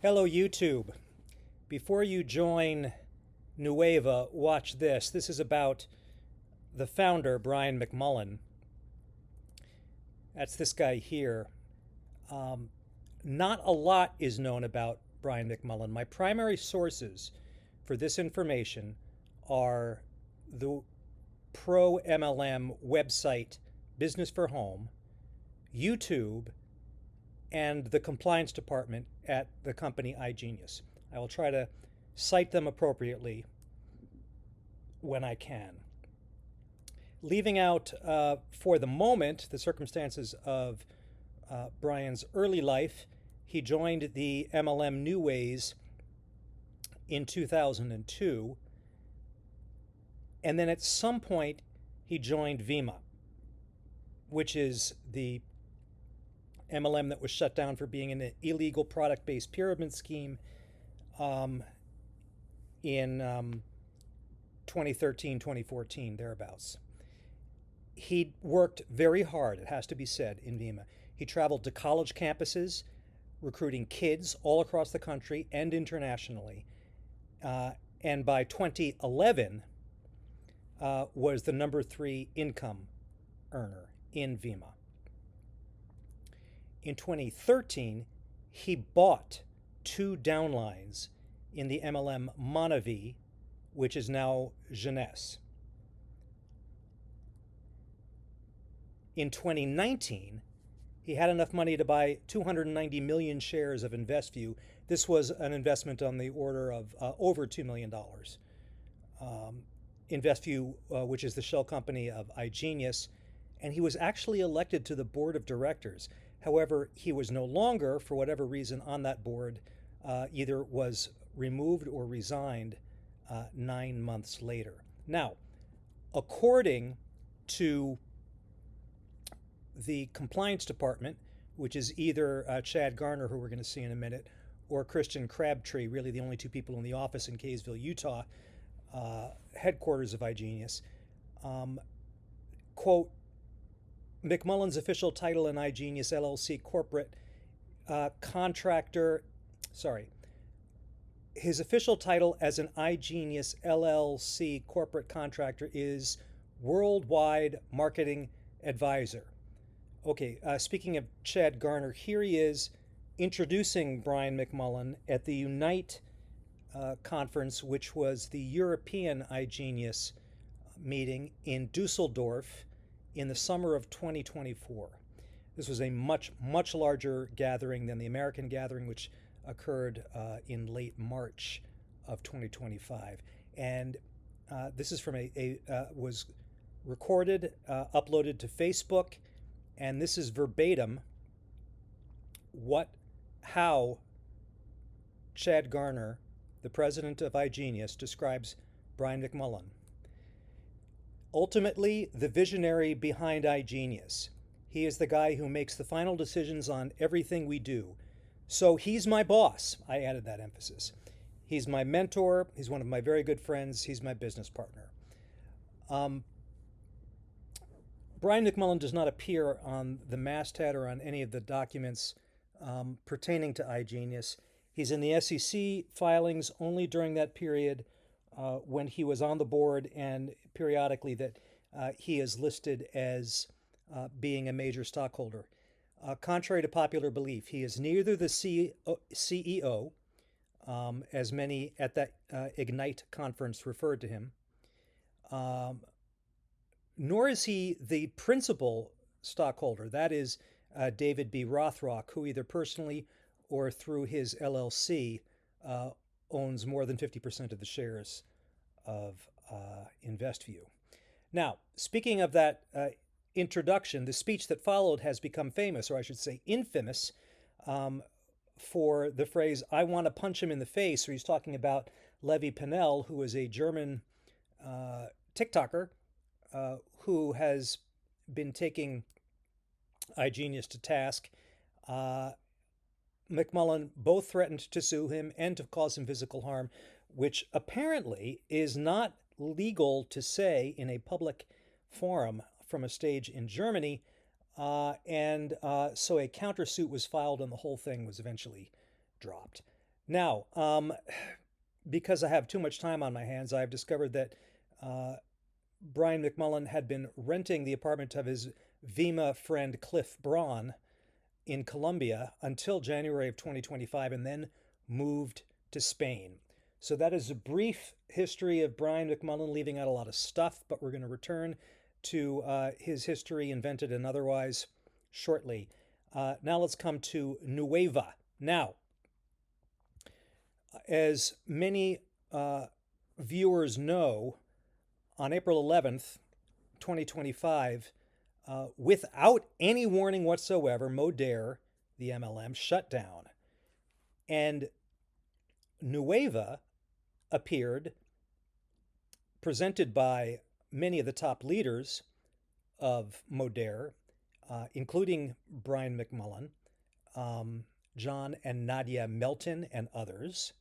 Hello, YouTube. Before you join Nueva, watch this. This is about the founder, Brian McMullen. That's this guy here. Not a lot is known about Brian McMullen. My primary sources for this information are the pro MLM website Business for Home, YouTube, and the compliance department at the company iGenius. I will try to cite them appropriately when I can. Leaving out, for the moment, the circumstances of Brian's early life, he joined the MLM New Ways in 2002, and then at some point he joined Vima, which is the MLM that was shut down for being an illegal product-based pyramid scheme in 2013, 2014, thereabouts. He worked very hard, it has to be said, in Vima. He traveled to college campuses, recruiting kids all across the country and internationally. And by 2011, was the number 3 income earner in Vima. In 2013, he bought 2 downlines in the MLM Monavi, which is now Jeunesse. In 2019, he had enough money to buy 290 million shares of InvestView. This was an investment on the order of over $2 million. InvestView, which is the shell company of iGenius, and he was actually elected to the board of directors. However, he was no longer, for whatever reason, on that board, either was removed or resigned 9 months later. Now, according to the compliance department, which is either Chad Garner, who we're going to see in a minute, or Christian Crabtree, really the only 2 people in the office in Kaysville, Utah, headquarters of iGenius, quote, McMullen's official title in iGenius LLC corporate contractor, his official title as an iGenius LLC corporate contractor is Worldwide Marketing Advisor. Okay, speaking of Chad Garner, here he is introducing Brian McMullen at the Unite conference, which was the European iGenius meeting in Dusseldorf in the summer of 2024. This was a much, much larger gathering than the American gathering, which occurred in late March of 2025. And this is from was recorded, uploaded to Facebook, and this is verbatim how Chad Garner, the president of iGenius, describes Brian McMullen. Ultimately, the visionary behind iGenius. He is the guy who makes the final decisions on everything we do. So he's my boss. I added that emphasis. He's my mentor. He's one of my very good friends. He's my business partner. Brian McMullen does not appear on the masthead or on any of the documents pertaining to iGenius. He's in the SEC filings only during that period when he was on the board, and periodically that he is listed as being a major stockholder. Contrary to popular belief, he is neither the CEO, as many at that Ignite conference referred to him, nor is he the principal stockholder. That is David B. Rothrock, who either personally or through his LLC owns more than 50% of the shares of InvestView. Now, speaking of that introduction, the speech that followed has become famous, or I should say infamous, for the phrase, I want to punch him in the face, or he's talking about Levi Pennell, who is a German TikToker who has been taking iGenius to task. McMullen both threatened to sue him and to cause him physical harm, which apparently is not legal to say in a public forum from a stage in Germany. So a countersuit was filed and the whole thing was eventually dropped. Now, because I have too much time on my hands, I've discovered that uh, Brian McMullen had been renting the apartment of his Vima friend Cliff Braun in Colombia until January of 2025 and then moved to Spain. So that is a brief history of Brian McMullen, leaving out a lot of stuff, but we're going to return to his history, invented and otherwise, shortly. Now let's come to Nueva. Now, as many viewers know, on April 11th, 2025, without any warning whatsoever, Modere, the MLM, shut down. And Nueva appeared, presented by many of the top leaders of Modere, including Brian McMullen, John and Nadia Melton, and others,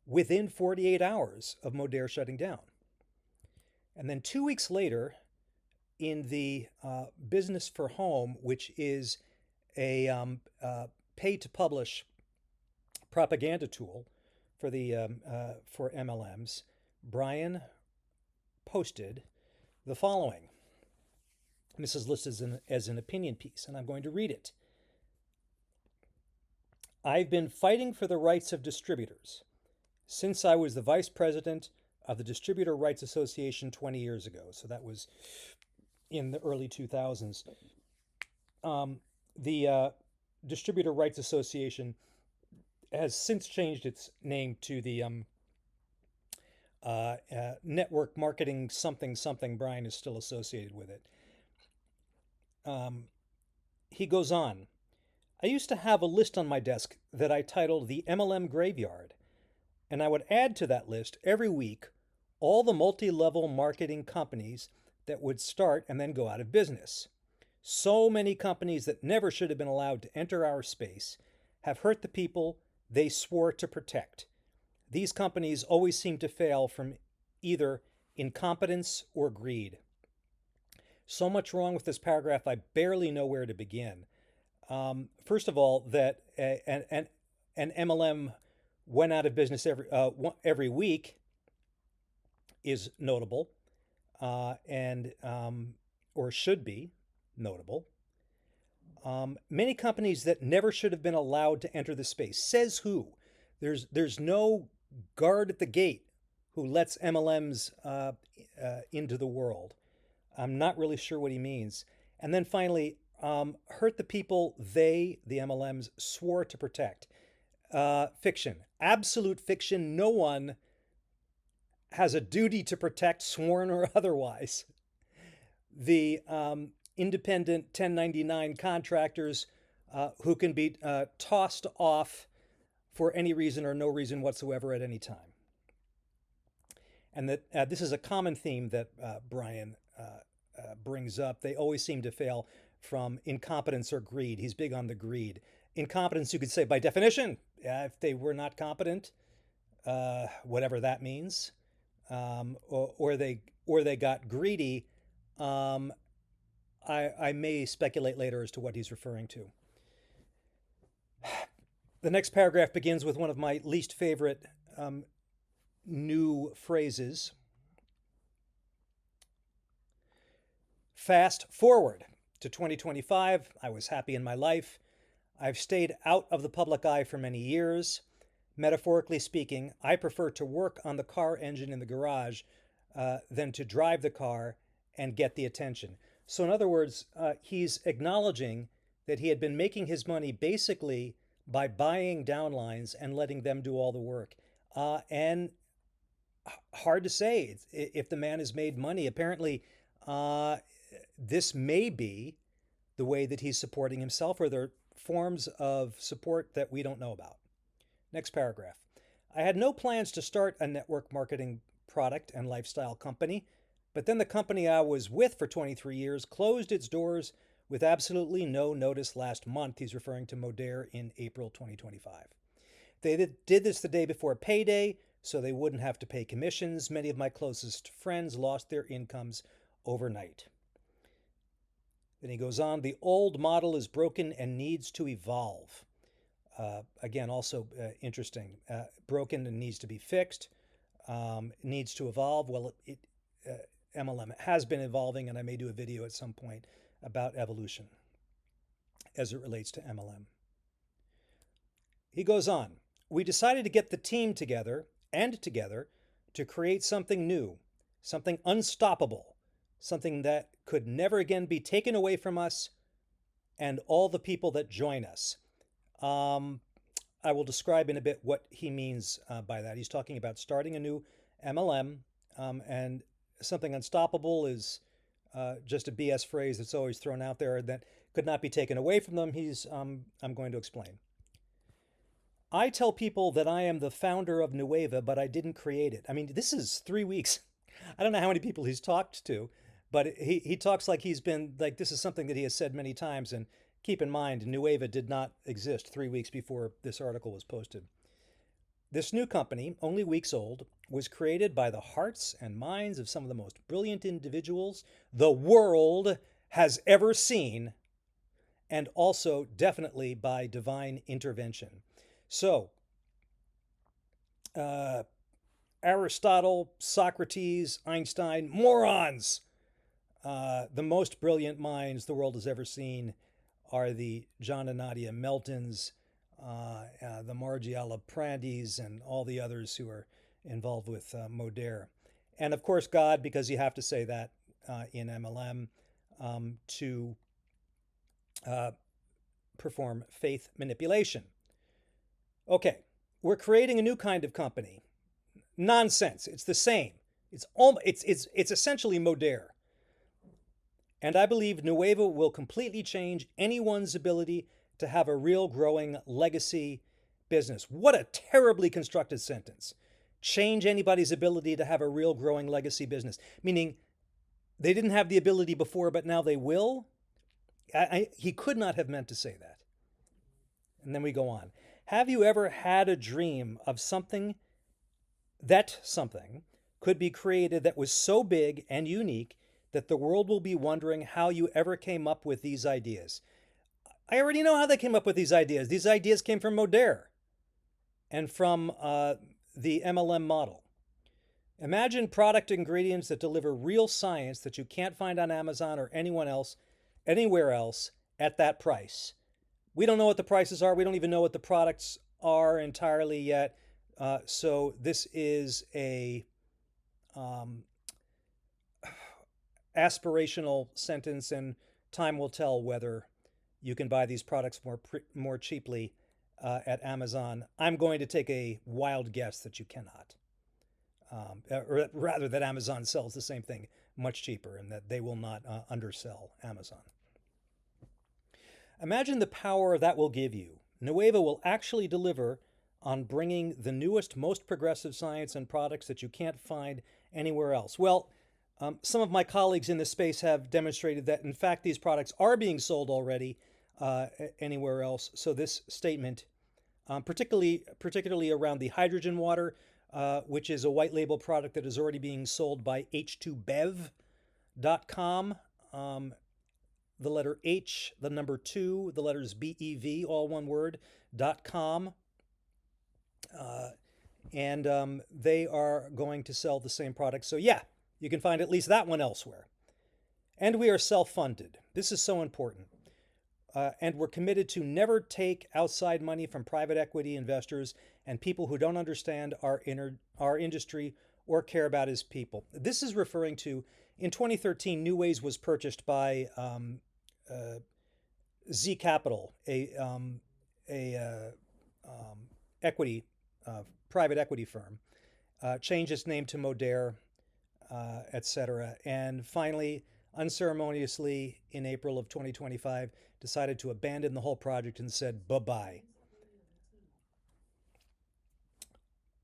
within 48 hours of Modere shutting down. And then 2 weeks later, in the Business for Home, which is a pay-to-publish propaganda tool for MLMs, Brian posted the following. This is listed as an opinion piece, and I'm going to read it. I've been fighting for the rights of distributors since I was the vice president of the Distributor Rights Association 20 years ago. So that was in the early 2000s. The Distributor Rights Association has since changed its name to the Network Marketing something something. Brian is still associated with it. He goes on. I used to have a list on my desk that I titled the MLM Graveyard, and I would add to that list every week all the multi-level marketing companies that would start and then go out of business. So many companies that never should have been allowed to enter our space have hurt the people they swore to protect. These companies always seem to fail from either incompetence or greed. So much wrong with this paragraph, I barely know where to begin. First of all, that an MLM went out of business every week is notable, and or should be notable. Many companies that never should have been allowed to enter the space. Says who? There's no guard at the gate who lets MLMs into the world. I'm not really sure what he means. And then finally, hurt the people they, the MLMs, swore to protect. Fiction. Absolute fiction. No one has a duty to protect, sworn or otherwise. The independent 1099 contractors who can be tossed off for any reason or no reason whatsoever at any time. And that this is a common theme that Brian brings up. They always seem to fail from incompetence or greed. He's big on the greed. Incompetence, you could say by definition, if they were not competent, whatever that means, or they got greedy. I may speculate later as to what he's referring to. The next paragraph begins with one of my least favorite new phrases. Fast forward to 2025. I was happy in my life. I've stayed out of the public eye for many years. Metaphorically speaking, I prefer to work on the car engine in the garage than to drive the car and get the attention. So in other words, he's acknowledging that he had been making his money basically by buying downlines and letting them do all the work. And hard to say if the man has made money. Apparently, this may be the way that he's supporting himself, or there are forms of support that we don't know about. Next paragraph. I had no plans to start a network marketing product and lifestyle company, but then the company I was with for 23 years closed its doors with absolutely no notice last month. He's referring to Modere in April 2025. They did this the day before payday, so they wouldn't have to pay commissions. Many of my closest friends lost their incomes overnight. Then he goes on, the old model is broken and needs to evolve. Again, also interesting. Broken and needs to be fixed. Needs to evolve. Well, MLM has been evolving, and I may do a video at some point about evolution as it relates to MLM. He goes on, we decided to get the team together to create something new, something unstoppable, something that could never again be taken away from us and all the people that join us. I will describe in a bit what he means by that. He's talking about starting a new MLM, and something unstoppable is just a BS phrase that's always thrown out there that could not be taken away from them. I'm going to explain. I tell people that I am the founder of Nueva, but I didn't create it. I mean, this is 3 weeks. I don't know how many people he's talked to, but he talks like he's been, like this is something that he has said many times. And keep in mind, Nueva did not exist 3 weeks before this article was posted. This new company, only weeks old, was created by the hearts and minds of some of the most brilliant individuals the world has ever seen, and also definitely by divine intervention. So, Aristotle, Socrates, Einstein, morons! The most brilliant minds the world has ever seen are the John and Nadia Meltons, the Margiela Prandis, and all the others who are involved with Modair. And of course, God, because you have to say that in MLM to perform faith manipulation. Okay, we're creating a new kind of company. Nonsense. It's the same. It's essentially Modair. And I believe Nueva will completely change anyone's ability to have a real growing legacy business. What a terribly constructed sentence. Change anybody's ability to have a real growing legacy business. Meaning they didn't have the ability before, but now they will? He could not have meant to say that. And then we go on. Have you ever had a dream of something could be created that was so big and unique that the world will be wondering how you ever came up with these ideas? I already know how they came up with these ideas. These ideas came from Modair and from the MLM model. Imagine product ingredients that deliver real science that you can't find on Amazon or anywhere else at that price. We don't know what the prices are. We don't even know what the products are entirely yet. So this is a aspirational sentence, and time will tell whether you can buy these products more cheaply at Amazon. I'm going to take a wild guess that you cannot. Or rather that Amazon sells the same thing much cheaper and that they will not undersell Amazon. Imagine the power that will give you. Nueva will actually deliver on bringing the newest, most progressive science and products that you can't find anywhere else. Well, some of my colleagues in this space have demonstrated that, in fact, these products are being sold already anywhere else. So this statement, particularly around the hydrogen water, which is a white label product that is already being sold by H2Bev.com. The letter H, the number 2, the letters BEV, all one word, .com. And they are going to sell the same product. So yeah, you can find at least that one elsewhere. And we are self-funded. This is so important. And we're committed to never take outside money from private equity investors and people who don't understand our industry or care about his people. This is referring to, in 2013, New Ways was purchased by Z Capital, a private equity firm, changed its name to Modair, etc. And finally, unceremoniously, in April of 2025, decided to abandon the whole project and said bye-bye.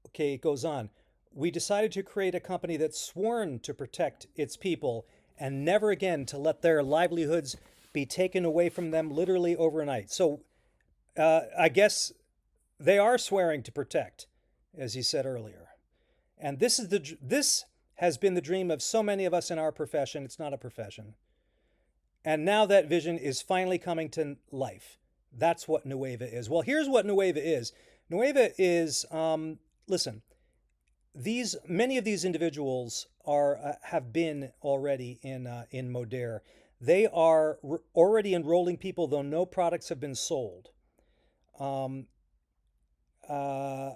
Okay, it goes on. We decided to create a company that's sworn to protect its people and never again to let their livelihoods be taken away from them literally overnight. So I guess they are swearing to protect, as he said earlier. And this has been the dream of so many of us in our profession. It's not a profession. And now that vision is finally coming to life. That's what Nueva is. Well, here's what Nueva is. Nueva is, listen, many of these individuals have been already in Modere. They are already enrolling people, though no products have been sold. Um, uh,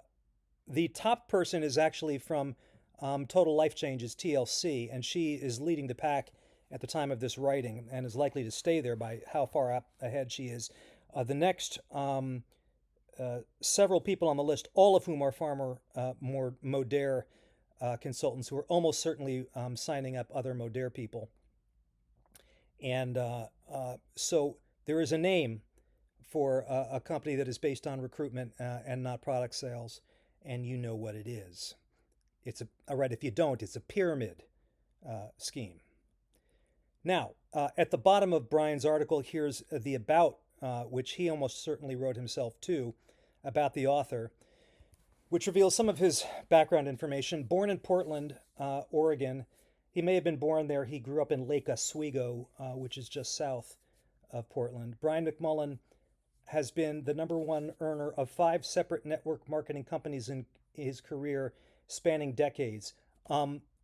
the top person is actually from Total Life Changes TLC, and she is leading the pack at the time of this writing, and is likely to stay there by how far up ahead she is. The next several people on the list, all of whom are more Modere consultants, who are almost certainly signing up other Modere people. And so there is a name for a company that is based on recruitment and not product sales, and you know what it is. It's all right. If you don't, it's a pyramid scheme. Now, at the bottom of Brian's article, here's the about, which he almost certainly wrote himself too, about the author, which reveals some of his background information. Born in Portland, Oregon. He may have been born there. He grew up in Lake Oswego, which is just south of Portland. Brian McMullen has been the #1 earner of 5 separate network marketing companies in his career, spanning decades,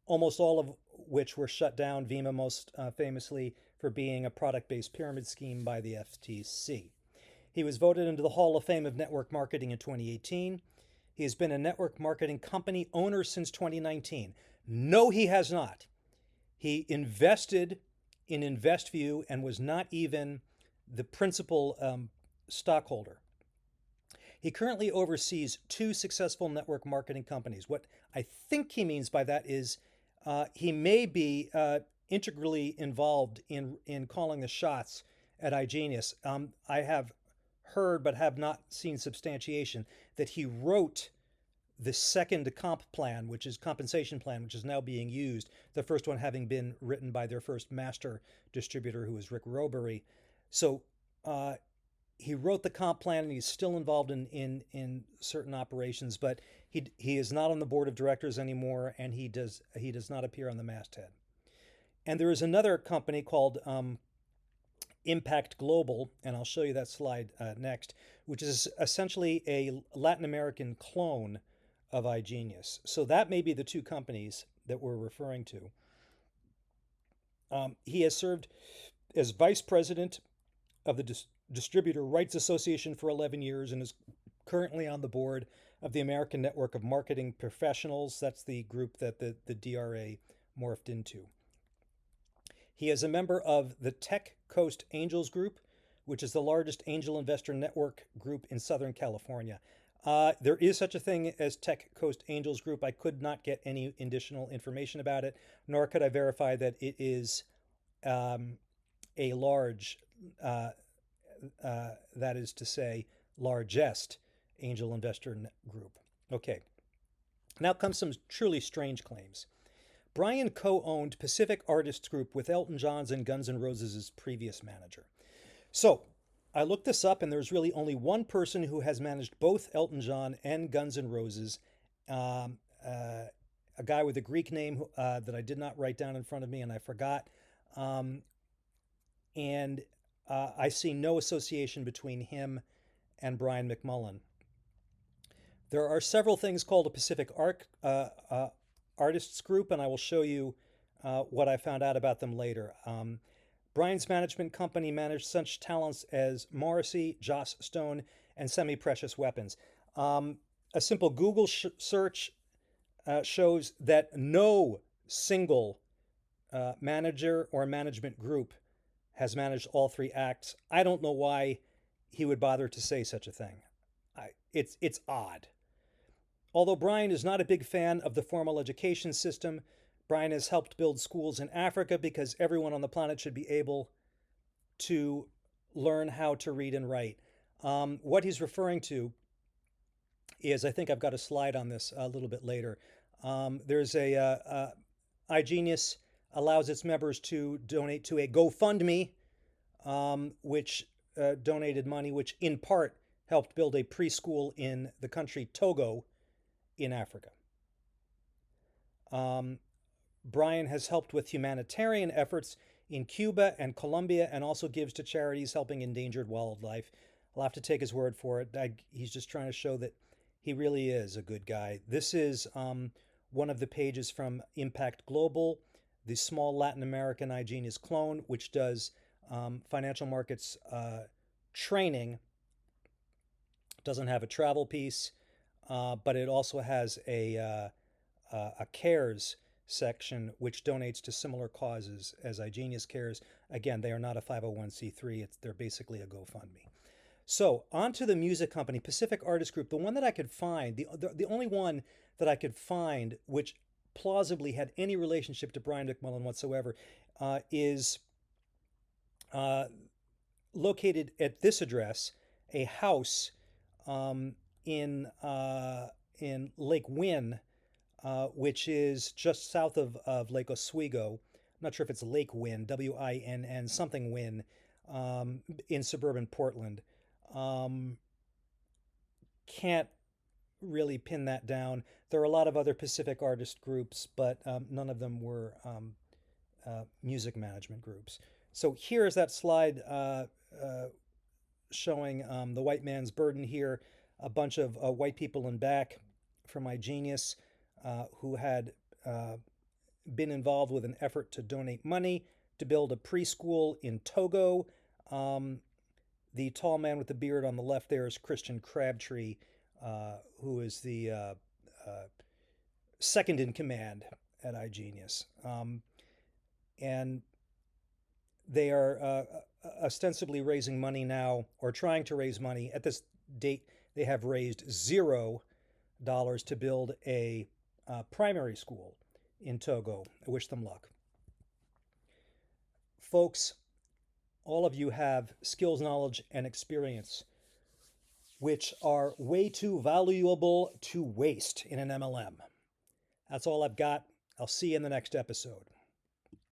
almost all of which were shut down, Vima most famously for being a product-based pyramid scheme by the FTC. He was voted into the Hall of Fame of Network Marketing in 2018. He has been a network marketing company owner since 2019. No, he has not. He invested in InvestView and was not even the principal stockholder. He currently oversees 2 successful network marketing companies. What I think he means by that is he may be integrally involved in calling the shots at iGenius. I have heard but have not seen substantiation that he wrote the second compensation plan, which is now being used, the first one having been written by their first master distributor, who was Rick Robery. So he wrote the comp plan, and he's still involved in certain operations, but he is not on the board of directors anymore, and he does not appear on the masthead. And there is another company called Impact Global, and I'll show you that slide next, which is essentially a Latin American clone of iGenius. So that may be the 2 companies that we're referring to. He has served as vice president of the Distributor Rights Association for 11 years and is currently on the board of the American Network of Marketing Professionals. That's the group that the DRA morphed into. He is a member of the Tech Coast Angels Group, which is the largest angel investor network group in Southern California. There is such a thing as Tech Coast Angels Group. I could not get any additional information about it, nor could I verify that it is a large, that is to say, largest angel investor group. Okay, now comes some truly strange claims. Brian co-owned Pacific Artists Group with Elton John's and Guns N' Roses' previous manager. So I looked this up, and there's really only one person who has managed both Elton John and Guns N' Roses, a guy with a Greek name that I did not write down in front of me, and I forgot. And I see no association between him and Brian McMullen. There are several things called a Pacific Artists Group, and I will show you what I found out about them later. Brian's management company managed such talents as Morrissey, Joss Stone, and Semi-Precious Weapons. A simple Google search shows that no single manager or management group has managed all 3 acts. I don't know why he would bother to say such a thing. It's odd. Although Brian is not a big fan of the formal education system, Brian has helped build schools in Africa because everyone on the planet should be able to learn how to read and write. What he's referring to is, I think I've got a slide on this a little bit later. There's iGenius allows its members to donate to a GoFundMe, which donated money, which in part helped build a preschool in the country Togo in Africa. Brian has helped with humanitarian efforts in Cuba and Colombia, and also gives to charities helping endangered wildlife I'll have to take his word for it. He's just trying to show that he really is a good guy. This is one of the pages from Impact Global, the small Latin American iGenius clone, which does financial markets training. Doesn't have a travel piece, but it also has a CARES section, which donates to similar causes as iGenius Cares. Again, they are not a 501c3. They're basically a GoFundMe. So on to the music company, Pacific Artist Group. The one that I could find, the only one that I could find which plausibly had any relationship to Brian McMullen whatsoever, is located at this address, a house in Lake Wynn, which is just south of Lake Oswego. I'm not sure if it's Lake Wynn, Winn, something Wynn, in suburban Portland. Can't really pin that down. There are a lot of other Pacific artist groups, but none of them were music management groups. So here is that slide showing the white man's burden here. A bunch of white people in back from iGenius who had been involved with an effort to donate money to build a preschool in Togo. The tall man with the beard on the left there is Christian Crabtree, who is the second in command at iGenius. And they are ostensibly raising money now, or trying to raise money. At this date, they have raised $0 to build a primary school in Togo. I wish them luck. Folks, all of you have skills, knowledge, and experience which are way too valuable to waste in an MLM. That's all I've got. I'll see you in the next episode.